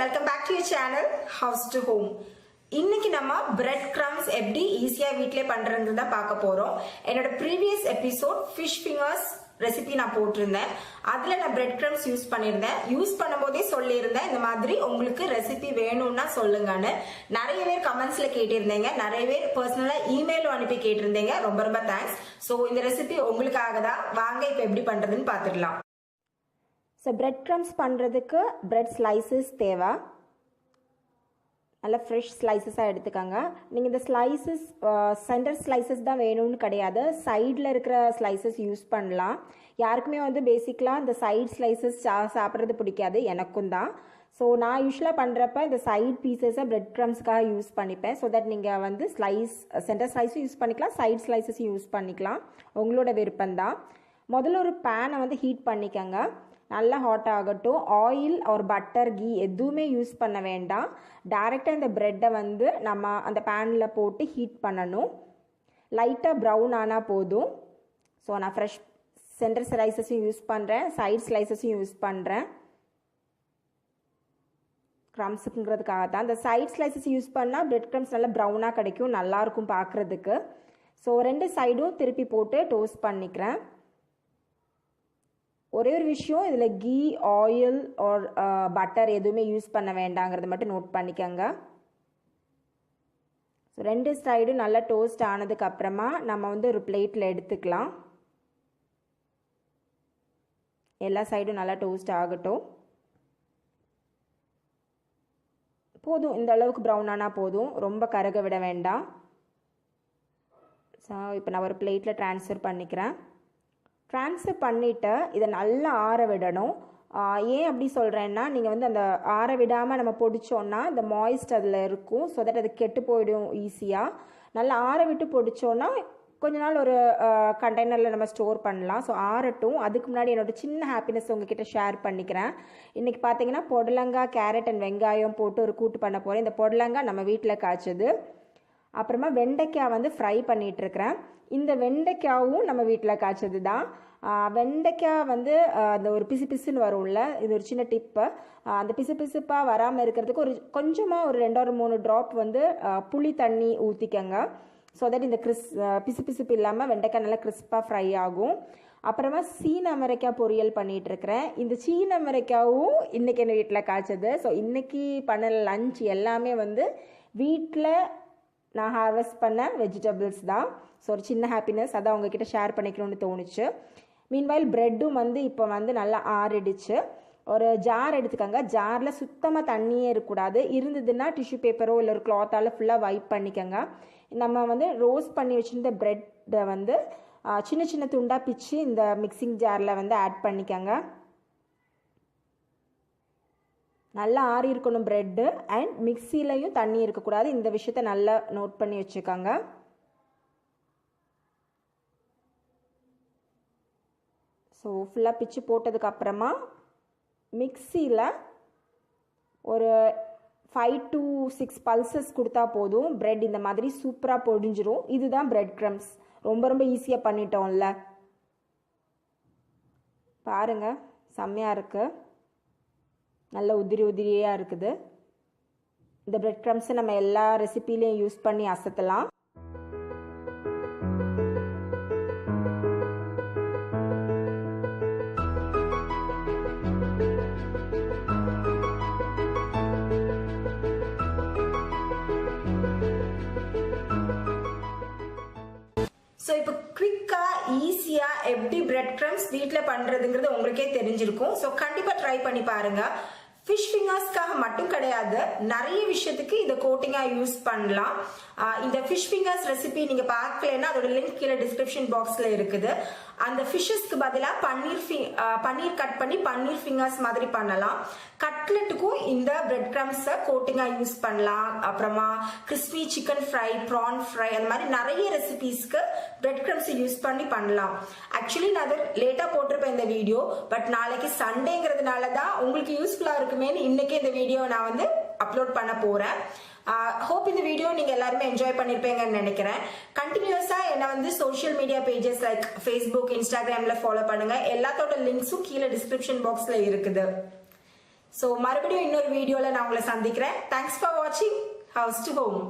welcome back to your channel House to Home. இன்னைக்கு நம்ம bread crumbs எப்படி ஈஸியா வீட்லயே பண்றதுன்னு தான் பார்க்க போறோம். என்னோட previous episode fish fingers recipe நான் போட்டிருந்தேன். அதுல நான் பிரெட் கிரம்ஸ் யூஸ் பண்ணியிருந்தேன். யூஸ் பண்ணும்போதே சொல்லியிருந்தேன் இந்த மாதிரி உங்களுக்கு ரெசிபி வேணும்னா சொல்லுங்கன்னு. நிறைய பேர் கமெண்ட்ஸ்ல கேட்டிருந்தீங்க, நிறைய பேர் பர்சனலா இமெயிலும் அனுப்பி கேட்டிருந்தீங்க. ரொம்ப ரொம்ப தேங்க்ஸ். ஸோ இந்த ரெசிபி உங்களுக்காக தான். வாங்க இப்போ எப்படி பண்றதுன்னு பார்த்துடலாம். ஸோ பிரெட் கிரம்ஸ் பண்ணுறதுக்கு பிரெட் ஸ்லைசஸ் தேவை. நல்லா ஃப்ரெஷ் ஸ்லைசஸாக எடுத்துக்கோங்க. நீங்கள் இந்த ஸ்லைசஸ் சென்டர் ஸ்லைசஸ் தான் வேணும்னு கிடையாது, சைடில் இருக்கிற ஸ்லைசஸ் யூஸ் பண்ணலாம். யாருக்குமே வந்து பேசிக்கலாக இந்த சைட் ஸ்லைசஸ் சாப்பிட்றது பிடிக்காது, எனக்கும் தான். ஸோ நான் யூஸ்வலாக பண்ணுறப்ப இந்த சைட் பீசஸை பிரெட் க்ரம்ஸ்க்காக யூஸ் பண்ணிப்பேன். ஸோ தட் நீங்கள் வந்து சென்டர் ஸ்லைஸும் யூஸ் பண்ணிக்கலாம், சைட் ஸ்லைசஸும் யூஸ் பண்ணிக்கலாம், உங்களோட விருப்பம்தான். முதல்ல ஒரு பேனை வந்து ஹீட் பண்ணிக்கோங்க. நல்லா ஹாட் ஆகட்டும். ஆயில் ஒரு பட்டர் கீ எதுவுமே யூஸ் பண்ண வேண்டாம். டைரெக்டாக இந்த ப்ரெட்டை வந்து நம்ம அந்த பேனில் போட்டு ஹீட் பண்ணணும். லைட்டாக ப்ரௌன் ஆனால் போதும். ஸோ நான் ஃப்ரெஷ் சென்டர் ஸ்லைசஸும் யூஸ் பண்ணுறேன், சைட் ஸ்லைசஸும் யூஸ் பண்ணுறேன். க்ரம்ஸுக்குங்கிறதுக்காக தான். இந்த சைட் ஸ்லைசஸ் யூஸ் பண்ணால் பிரெட் க்ரம்ஸ் நல்லா ப்ரௌனாக கிடைக்கும், நல்லாயிருக்கும் பார்க்குறதுக்கு. ஸோ ரெண்டு சைடும் திருப்பி போட்டு டோஸ்ட் பண்ணிக்கிறேன். ஒரே ஒரு விஷயம், இதில் கீ ஆயில் ஆர் பட்டர் எதுவுமே யூஸ் பண்ண வேண்டாங்கிறத மட்டும் நோட் பண்ணிக்கோங்க. ஸோ ரெண்டு சைடும் நல்லா டோஸ்ட் ஆனதுக்கப்புறமா நம்ம வந்து ஒரு பிளேட்டில் எடுத்துக்கலாம். எல்லா சைடும் நல்லா டோஸ்ட் ஆகட்டும். போதும், இந்த அளவுக்கு ப்ரௌன் ஆனால் போதும், ரொம்ப கருக விட வேண்டாம். ஸோ இப்போ நான் ஒரு பிளேட்டில் ட்ரான்ஸ்ஃபர் பண்ணிக்கிறேன். ட்ரான்ஸ்ஃபர் பண்ணிவிட்டு இதை நல்லா ஆற விடணும். ஏன் அப்படி சொல்கிறேன்னா, நீங்கள் வந்து அந்த ஆற விடாமல் நம்ம பொடிச்சோன்னா இந்த மாய்ஸ்ட் அதில் இருக்கும். ஸோ தட் அது கெட்டு போயிடும் ஈஸியாக. நல்லா ஆற விட்டு பொடிச்சோன்னா கொஞ்ச நாள் ஒரு கண்டெய்னரில் நம்ம ஸ்டோர் பண்ணலாம். ஸோ ஆறட்டும். அதுக்கு முன்னாடி என்னோடய சின்ன ஹாப்பினஸ் உங்ககிட்ட ஷேர் பண்ணிக்கிறேன். இன்றைக்கி பார்த்தீங்கன்னா பொடலங்காய், கேரட் அண்ட் வெங்காயம் போட்டு ஒரு கூட்டு பண்ண போகிறேன். இந்த பொடலங்காய் நம்ம வீட்டில் காய்ச்சது. அப்புறமா வெண்டைக்காய் வந்து ஃப்ரை பண்ணிகிட்ருக்கிறேன். இந்த வெண்டைக்காவும் நம்ம வீட்டில் காய்ச்சது தான். வெண்டைக்காய் வந்து அந்த ஒரு பிசு பிசுன்னு வரும்ல, இது ஒரு சின்ன டிப்பு. அந்த பிசு பிசுப்பாக வராமல் இருக்கிறதுக்கு ஒரு கொஞ்சமாக ஒரு 2 or 3 ட்ராப் வந்து புளி தண்ணி ஊற்றிக்கங்க. ஸோ தட் இந்த பிசு பிசுப்பு இல்லாமல் வெண்டைக்காய் நல்லா கிறிஸ்பாக ஃப்ரை ஆகும். அப்புறமா சீன அவரைக்காய் பொரியல் பண்ணிகிட்ருக்கிறேன். இந்த சீன அவரைக்காவும் இன்றைக்கி எங்கள் வீட்டில் காய்ச்சது. ஸோ இன்றைக்கி பண்ண லஞ்ச் எல்லாமே வந்து வீட்டில் நான் ஹார்வெஸ்ட் பண்ண வெஜிடபிள்ஸ் தான். ஸோ ஒரு சின்ன ஹாப்பினஸ், அதை அவங்கக்கிட்ட ஷேர் பண்ணிக்கணும்னு தோணுச்சு. மீன்வைல் ப்ரெட்டும் வந்து இப்போ வந்து நல்லா ஆறிடுச்சு. ஒரு ஜார் எடுத்துக்கோங்க. ஜாரில் சுத்தமாக தண்ணியே இருக்கக்கூடாது. இருந்ததுன்னா டிஷ்யூ பேப்பரோ இல்லை ஒரு கிளாத்தால் ஃபுல்லாக வைப் பண்ணிக்கோங்க. நம்ம வந்து ரோஸ்ட் பண்ணி வச்சுருந்த ப்ரெட்டை வந்து சின்ன சின்ன துண்டாக பிச்சு இந்த மிக்சிங் ஜாரில் வந்து ஆட் பண்ணிக்கோங்க. நல்லா ஆறி இருக்கணும் ப்ரெட்டு. அண்ட் மிக்சிலையும் தண்ணி இருக்கக்கூடாது. இந்த விஷயத்த நல்லா நோட் பண்ணி வச்சுக்கோங்க. ஸோ ஃபுல்லாக பிச்சு போட்டதுக்கப்புறமா மிக்சியில் ஒரு 5 to 6 பல்சஸ் கொடுத்தா போதும். ப்ரெட் இந்த மாதிரி சூப்பராக பொடிஞ்சிரும். இதுதான் பிரெட் க்ரம்ஸ். ரொம்ப ரொம்ப ஈஸியாக பண்ணிட்டோம்ல. பாருங்கள், செம்மையாக இருக்குது, நல்ல உதிரி உதிரியாக இருக்குது. இந்த பிரெட் க்ரம்ஸை நம்ம எல்லா ரெசிபிலையும் யூஸ் பண்ணி அசத்தலாம். ஸோ இப்போ குவிக்காக ஈஸியாக எப்படி பிரெட் க்ரம்ஸ் வீட்டில் பண்ணுறதுங்கிறது உங்களுக்கே தெரிஞ்சிருக்கும். ஸோ கண்டிப்பாக ட்ரை பண்ணி பாருங்கள். ஃபிஷ் ஃபிங்கர்ஸ்க்காக மட்டும் கிடையாது, நிறைய விஷயத்துக்கு இதை கோட்டிங்காக யூஸ் பண்ணலாம். இந்த ஃபிஷ் ஃபிங்கர்ஸ் ரெசிபி நீங்கள் பார்க்கலன்னா அதோட லிங்க் கீழே டிஸ்கிரிப்ஷன் பாக்ஸில் இருக்குது. அந்த ஃபிஷ்ஷஸ்க்கு பதிலாக பன்னீர் கட் பண்ணி பன்னீர் ஃபிங்கர்ஸ் மாதிரி பண்ணலாம். கட்லெட்டுக்கும் இந்த பிரெட் க்ரம்ஸை கோட்டிங்காக யூஸ் பண்ணலாம். அப்புறமா crispy chicken fry, PRAN fry, அந்த மாதிரி நிறைய ரெசிபீஸ்க்கு பிரெட் க்ரம்ஸை யூஸ் பண்ணி பண்ணலாம். ஆக்சுவலி நான் அதை லேட்டாக போட்டிருப்பேன் இந்த வீடியோ, பட் நாளைக்கு சண்டேங்கிறதுனால தான் உங்களுக்கு யூஸ்ஃபுல்லாக இருக்குமேன்னு இன்னைக்கே இந்த வீடியோ நான் வந்து அப்லோட் பண்ண போகிறேன். ஹோப் இந்த வீடியோ நீங்கள் எல்லாருமே என்ஜாய் பண்ணியிருப்பீங்கன்னு நினைக்கிறேன். கண்டினியூஸாக என்னை வந்து social media pages like Facebook, இன்ஸ்டாகிராமில் ஃபாலோ பண்ணுங்கள். எல்லாத்தோட லிங்க்ஸும் கீழே டிஸ்கிரிப்ஷன் பாக்ஸில் இருக்குது. ஸோ மறுபடியும் இன்னொரு வீடியோவில் நான் உங்களை சந்திக்கிறேன். தேங்க்ஸ் ஃபார் வாட்சிங் ஹவுஸ் டு ஹோம்.